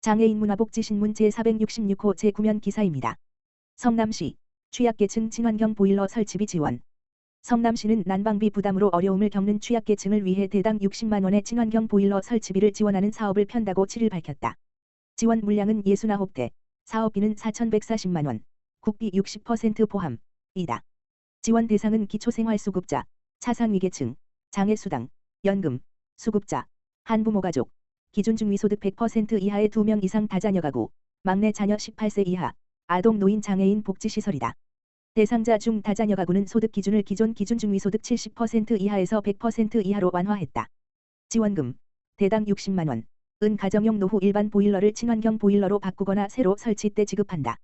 장애인 문화복지신문 제466호 제9면 기사입니다. 성남시 취약계층 친환경 보일러 설치비 지원. 성남시는 난방비 부담으로 어려움을 겪는 취약계층을 위해 대당 60만 원의 친환경 보일러 설치비를 지원하는 사업을 편다고 7일 밝혔다. 지원 물량은 69대, 사업비는 4,140만 원, 국비 60% 포함이다. 지원 대상은 기초생활수급자, 차상위계층, 장애수당, 연금, 수급자, 한부모가족, 기준 중위소득 100% 이하의 2명 이상 다자녀 가구, 막내 자녀 18세 이하, 아동 노인 장애인 복지시설이다. 대상자 중 다자녀 가구는 소득 기준을 기존 기준 중위소득 70% 이하에서 100% 이하로 완화했다. 지원금, 대당 60만 원, 은 가정용 노후 일반 보일러를 친환경 보일러로 바꾸거나 새로 설치 때 지급한다.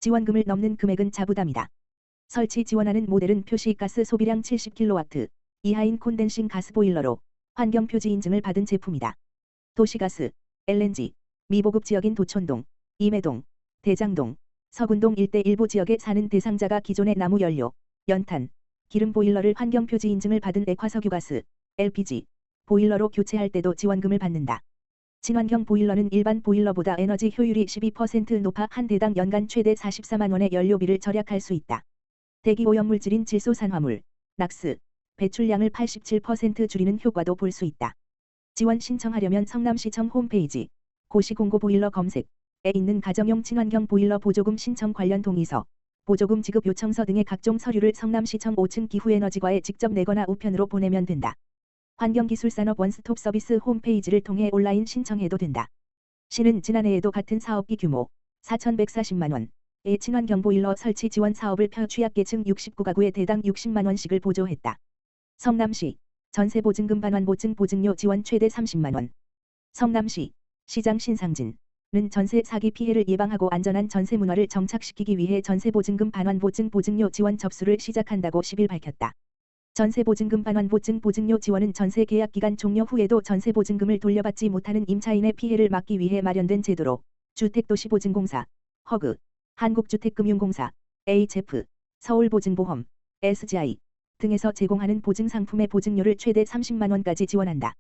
지원금을 넘는 금액은 자부담이다. 설치 지원하는 모델은 표시 가스 소비량 70kW 이하인 콘덴싱 가스 보일러로 환경표지 인증을 받은 제품이다. 도시가스, LNG, 미보급 지역인 도촌동, 임해동, 대장동, 서군동 일대 일부 지역에 사는 대상자가 기존의 나무 연료, 연탄, 기름 보일러를 환경표지 인증을 받은 액화석유가스, LPG, 보일러로 교체할 때도 지원금을 받는다. 친환경 보일러는 일반 보일러보다 에너지 효율이 12% 높아 한 대당 연간 최대 44만 원의 연료비를 절약할 수 있다. 대기 오염물질인 질소산화물, 낙스, 배출량을 87% 줄이는 효과도 볼 수 있다. 지원 신청하려면 성남시청 홈페이지 고시공고 보일러 검색에 있는 가정용 친환경 보일러 보조금 신청 관련 동의서, 보조금 지급 요청서 등의 각종 서류를 성남시청 5층 기후에너지과에 직접 내거나 우편으로 보내면 된다. 환경기술산업 원스톱 서비스 홈페이지를 통해 온라인 신청해도 된다. 시는 지난해에도 같은 사업비 규모 4,140만 원의 친환경 보일러 설치 지원 사업을 펴 취약계층 69가구에 대당 60만 원씩을 보조했다. 성남시 전세보증금 반환보증 보증료 지원 최대 30만 원. 성남시 시장 신상진은 전세 사기 피해를 예방하고 안전한 전세 문화를 정착시키기 위해 전세보증금 반환보증 보증료 지원 접수를 시작한다고 10일 밝혔다. 전세보증금 반환보증 보증료 지원은 전세 계약 기간 종료 후에도 전세보증금을 돌려받지 못하는 임차인의 피해를 막기 위해 마련된 제도로 주택도시보증공사, 허그, 한국주택금융공사, HF, 서울보증보험, SGI 등에서 제공하는 보증상품의 보증료를 최대 30만 원까지 지원한다.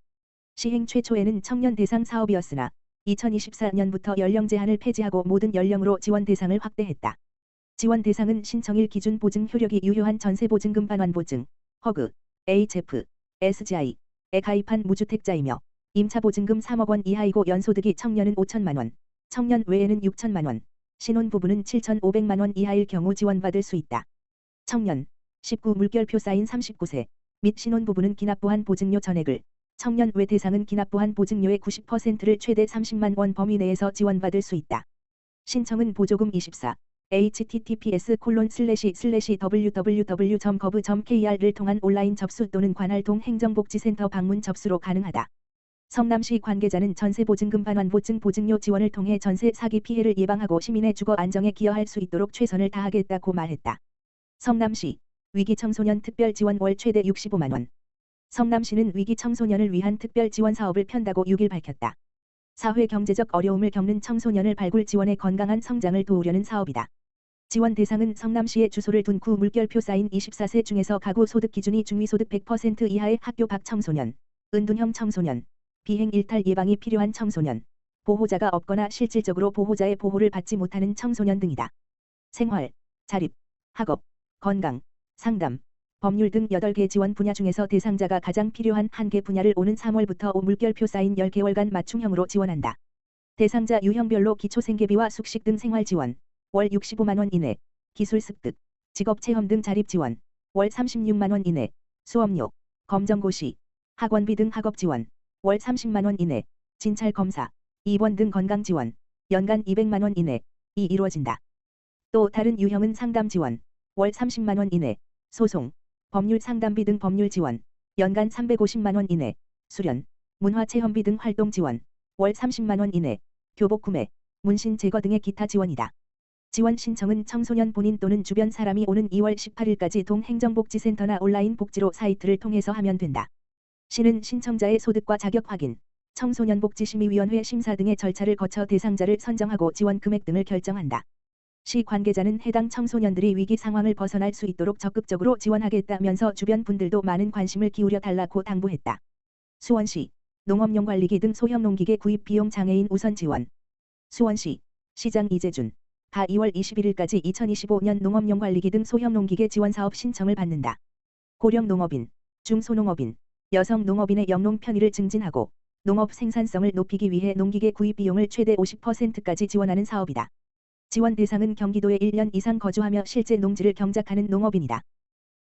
시행 최초에는 청년 대상 사업이었으나 2024년부터 연령 제한을 폐지하고 모든 연령으로 지원 대상을 확대했다. 지원 대상은 신청일 기준 보증 효력이 유효한 전세보증금 반환보증, 허그, HF, SGI에 가입한 무주택자이며 임차보증금 3억 원 이하이고 연소득이 청년은 5천만 원, 청년 외에는 6천만 원, 신혼부부는 7,500만 원 이하일 경우 지원받을 수 있다. 청년, 19 물결표 쌓인 39세 및 신혼부부는 기납부한 보증료 전액을, 청년 외 대상은 기납부한 보증료의 90%를 최대 30만 원 범위 내에서 지원받을 수 있다. 신청은 보조금 24 https://www.gov.kr을 통한 온라인 접수 또는 관할동 행정복지센터 방문 접수로 가능하다. 성남시 관계자는 전세보증금 반환보증 보증료 지원을 통해 전세 사기 피해를 예방하고 시민의 주거 안정에 기여할 수 있도록 최선을 다하겠다고 말했다. 성남시 위기청소년 특별지원 월 최대 65만 원. 성남시는 위기청소년을 위한 특별지원 사업을 편다고 6일 밝혔다. 사회 경제적 어려움을 겪는 청소년을 발굴 지원해 건강한 성장을 도우려는 사업이다. 지원 대상은 성남시에 주소를 둔 구 물결표 쌓인 24세 중에서 가구 소득 기준이 중위소득 100% 이하의 학교 밖 청소년, 은둔형 청소년, 비행 일탈 예방이 필요한 청소년, 보호자가 없거나 실질적으로 보호자의 보호를 받지 못하는 청소년 등이다. 생활, 자립, 학업, 건강, 상담, 법률 등 8개 지원 분야 중에서 대상자가 가장 필요한 1개 분야를 오는 3월부터 5 물결표 쌓인 10개월간 맞춤형으로 지원한다. 대상자 유형별로 기초생계비와 숙식 등 생활 지원, 월 65만 원 이내, 기술 습득, 직업 체험 등 자립 지원, 월 36만 원 이내, 수업료, 검정고시, 학원비 등 학업 지원, 월 30만 원 이내, 진찰 검사, 입원 등 건강 지원, 연간 200만 원 이내이 이루어진다. 또 다른 유형은 상담 지원, 월 30만 원 이내, 소송, 법률 상담비 등 법률 지원, 연간 350만 원 이내, 수련, 문화체험비 등 활동 지원, 월 30만 원 이내, 교복 구매, 문신 제거 등의 기타 지원이다. 지원 신청은 청소년 본인 또는 주변 사람이 오는 2월 18일까지 동행정복지센터나 온라인 복지로 사이트를 통해서 하면 된다. 시는 신청자의 소득과 자격 확인, 청소년복지심의위원회 심사 등의 절차를 거쳐 대상자를 선정하고 지원 금액 등을 결정한다. 시 관계자는 해당 청소년들이 위기 상황을 벗어날 수 있도록 적극적으로 지원하겠다면서 주변 분들도 많은 관심을 기울여 달라고 당부했다. 수원시 농업용관리기 등 소형 농기계 구입 비용 장애인 우선 지원. 수원시 시장 이재준 가 2월 21일까지 2025년 농업용관리기 등 소형 농기계 지원사업 신청을 받는다. 고령 농업인, 중소농업인, 여성 농업인의 영농 편의를 증진하고 농업 생산성을 높이기 위해 농기계 구입 비용을 최대 50%까지 지원하는 사업이다. 지원 대상은 경기도에 1년 이상 거주하며 실제 농지를 경작하는 농업인이다.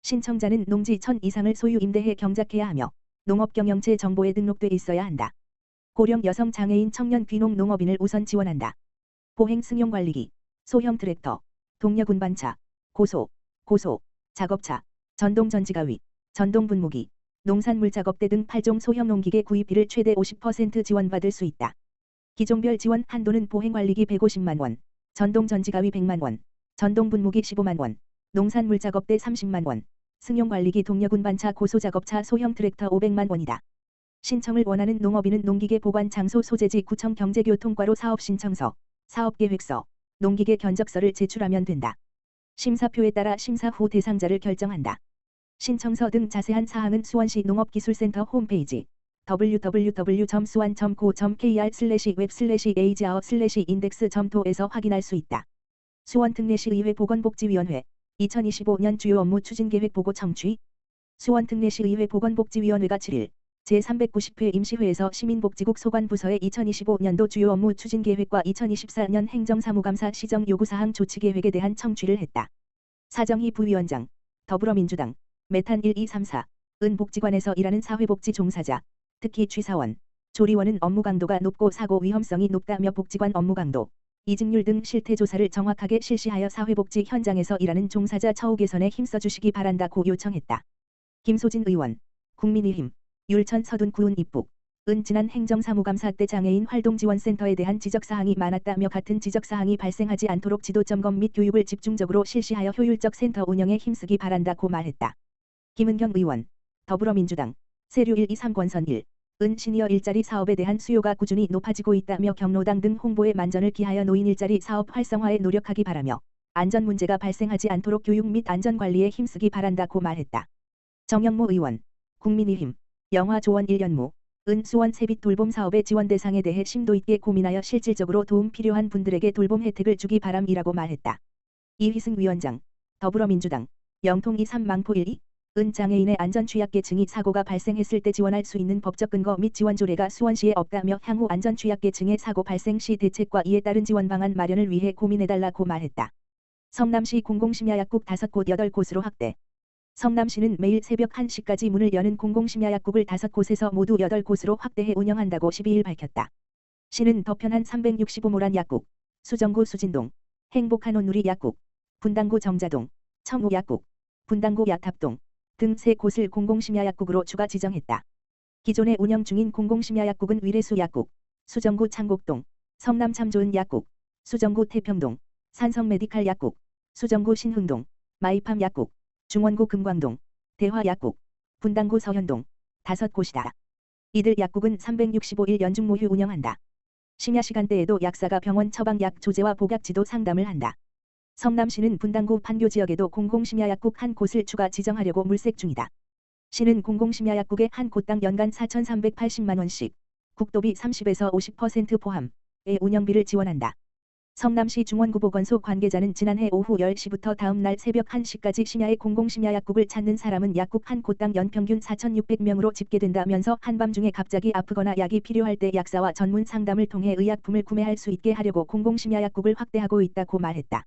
신청자는 농지 1000 이상을 소유 임대해 경작해야 하며 농업경영체 정보에 등록돼 있어야 한다. 고령 여성 장애인 청년 귀농 농업인을 우선 지원한다. 보행 승용관리기, 소형 트랙터, 동력 운반차, 고소, 작업차, 전동 전지가위, 전동 분무기, 농산물 작업대 등 8종 소형 농기계 구입비를 최대 50% 지원받을 수 있다. 기종별 지원 한도는 보행관리기 150만 원, 전동 전지가위 100만 원, 전동 분무기 15만 원, 농산물 작업대 30만 원, 승용관리기 동력 운반차 고소작업차 소형 트랙터 500만 원이다. 신청을 원하는 농업인은 농기계 보관 장소 소재지 구청 경제교통과로 사업신청서, 사업계획서, 농기계 견적서를 제출하면 된다. 심사표에 따라 심사 후 대상자를 결정한다. 신청서 등 자세한 사항은 수원시 농업기술센터 홈페이지 www.suan.co.kr/web/ageout/index.to에서 확인할 수 있다. 수원특례시의회 보건복지위원회 2025년 주요 업무 추진계획 보고 청취. 수원특례시의회 보건복지위원회가 7일 제390회 임시회에서 시민복지국 소관부서의 2025년도 주요 업무 추진계획과 2024년 행정사무감사 시정요구사항 조치계획에 대한 청취를 했다. 사정희 부위원장, 더불어민주당, 메탄 1234, 은 복지관에서 일하는 사회복지 종사자, 특히 취사원, 조리원은 업무 강도가 높고 사고 위험성이 높다며 복지관 업무 강도, 이직률 등 실태조사를 정확하게 실시하여 사회복지 현장에서 일하는 종사자 처우 개선에 힘써주시기 바란다고 요청했다. 김소진 의원, 국민의힘, 율천 서둔구은 입북, 은 지난 행정사무감사 때 장애인 활동지원센터에 대한 지적사항이 많았다며 같은 지적사항이 발생하지 않도록 지도점검 및 교육을 집중적으로 실시하여 효율적 센터 운영에 힘쓰기 바란다고 말했다. 김은경 의원, 더불어민주당, 세류 123권선 1, 은 시니어 일자리 사업에 대한 수요가 꾸준히 높아지고 있다며 경로당 등 홍보에 만전을 기하여 노인 일자리 사업 활성화에 노력하기 바라며 안전 문제가 발생하지 않도록 교육 및 안전관리에 힘쓰기 바란다고 말했다. 정영모 의원, 국민의힘, 영화조원 1년무, 은 수원 세빛 돌봄 사업의 지원 대상에 대해 심도 있게 고민하여 실질적으로 도움 필요한 분들에게 돌봄 혜택을 주기 바람이라고 말했다. 이휘승 위원장, 더불어민주당, 영통 23 망포 12, 은 장애인의 안전 취약계층이 사고가 발생했을 때 지원할 수 있는 법적 근거 및 지원 조례가 수원시에 없다며 향후 안전 취약계층의 사고 발생 시 대책과 이에 따른 지원 방안 마련을 위해 고민해달라고 말했다. 성남시 공공심야약국 5곳 8곳으로 확대. 성남시는 매일 새벽 1시까지 문을 여는 공공심야약국을 5곳에서 모두 8곳으로 확대해 운영한다고 12일 밝혔다. 시는 더 편한 365모란 약국, 수정구 수진동, 행복한 온누리 약국, 분당구 정자동, 청우 약국, 분당구 약탑동 등 3곳을 공공심야약국으로 추가 지정했다. 기존에 운영 중인 공공심야약국은 위례수 약국, 수정구 창곡동, 성남 참 좋은 약국, 수정구 태평동, 산성 메디칼 약국, 수정구 신흥동, 마이팜 약국, 중원구 금광동, 대화 약국, 분당구 서현동 5곳이다. 이들 약국은 365일 연중무휴 운영한다. 심야 시간대에도 약사가 병원 처방 약 조제와 복약 지도 상담을 한다. 성남시는 분당구 판교 지역에도 공공심야약국 1곳을 추가 지정하려고 물색 중이다. 시는 공공심야약국에 한 곳당 연간 4,380만 원씩, 국도비 30에서 50% 포함의 운영비를 지원한다. 성남시 중원구보건소 관계자는 지난해 오후 10시부터 다음 날 새벽 1시까지 심야에 공공심야약국을 찾는 사람은 약국 한 곳당 연평균 4,600명으로 집계된다면서 한밤중에 갑자기 아프거나 약이 필요할 때 약사와 전문 상담을 통해 의약품을 구매할 수 있게 하려고 공공심야약국을 확대하고 있다고 말했다.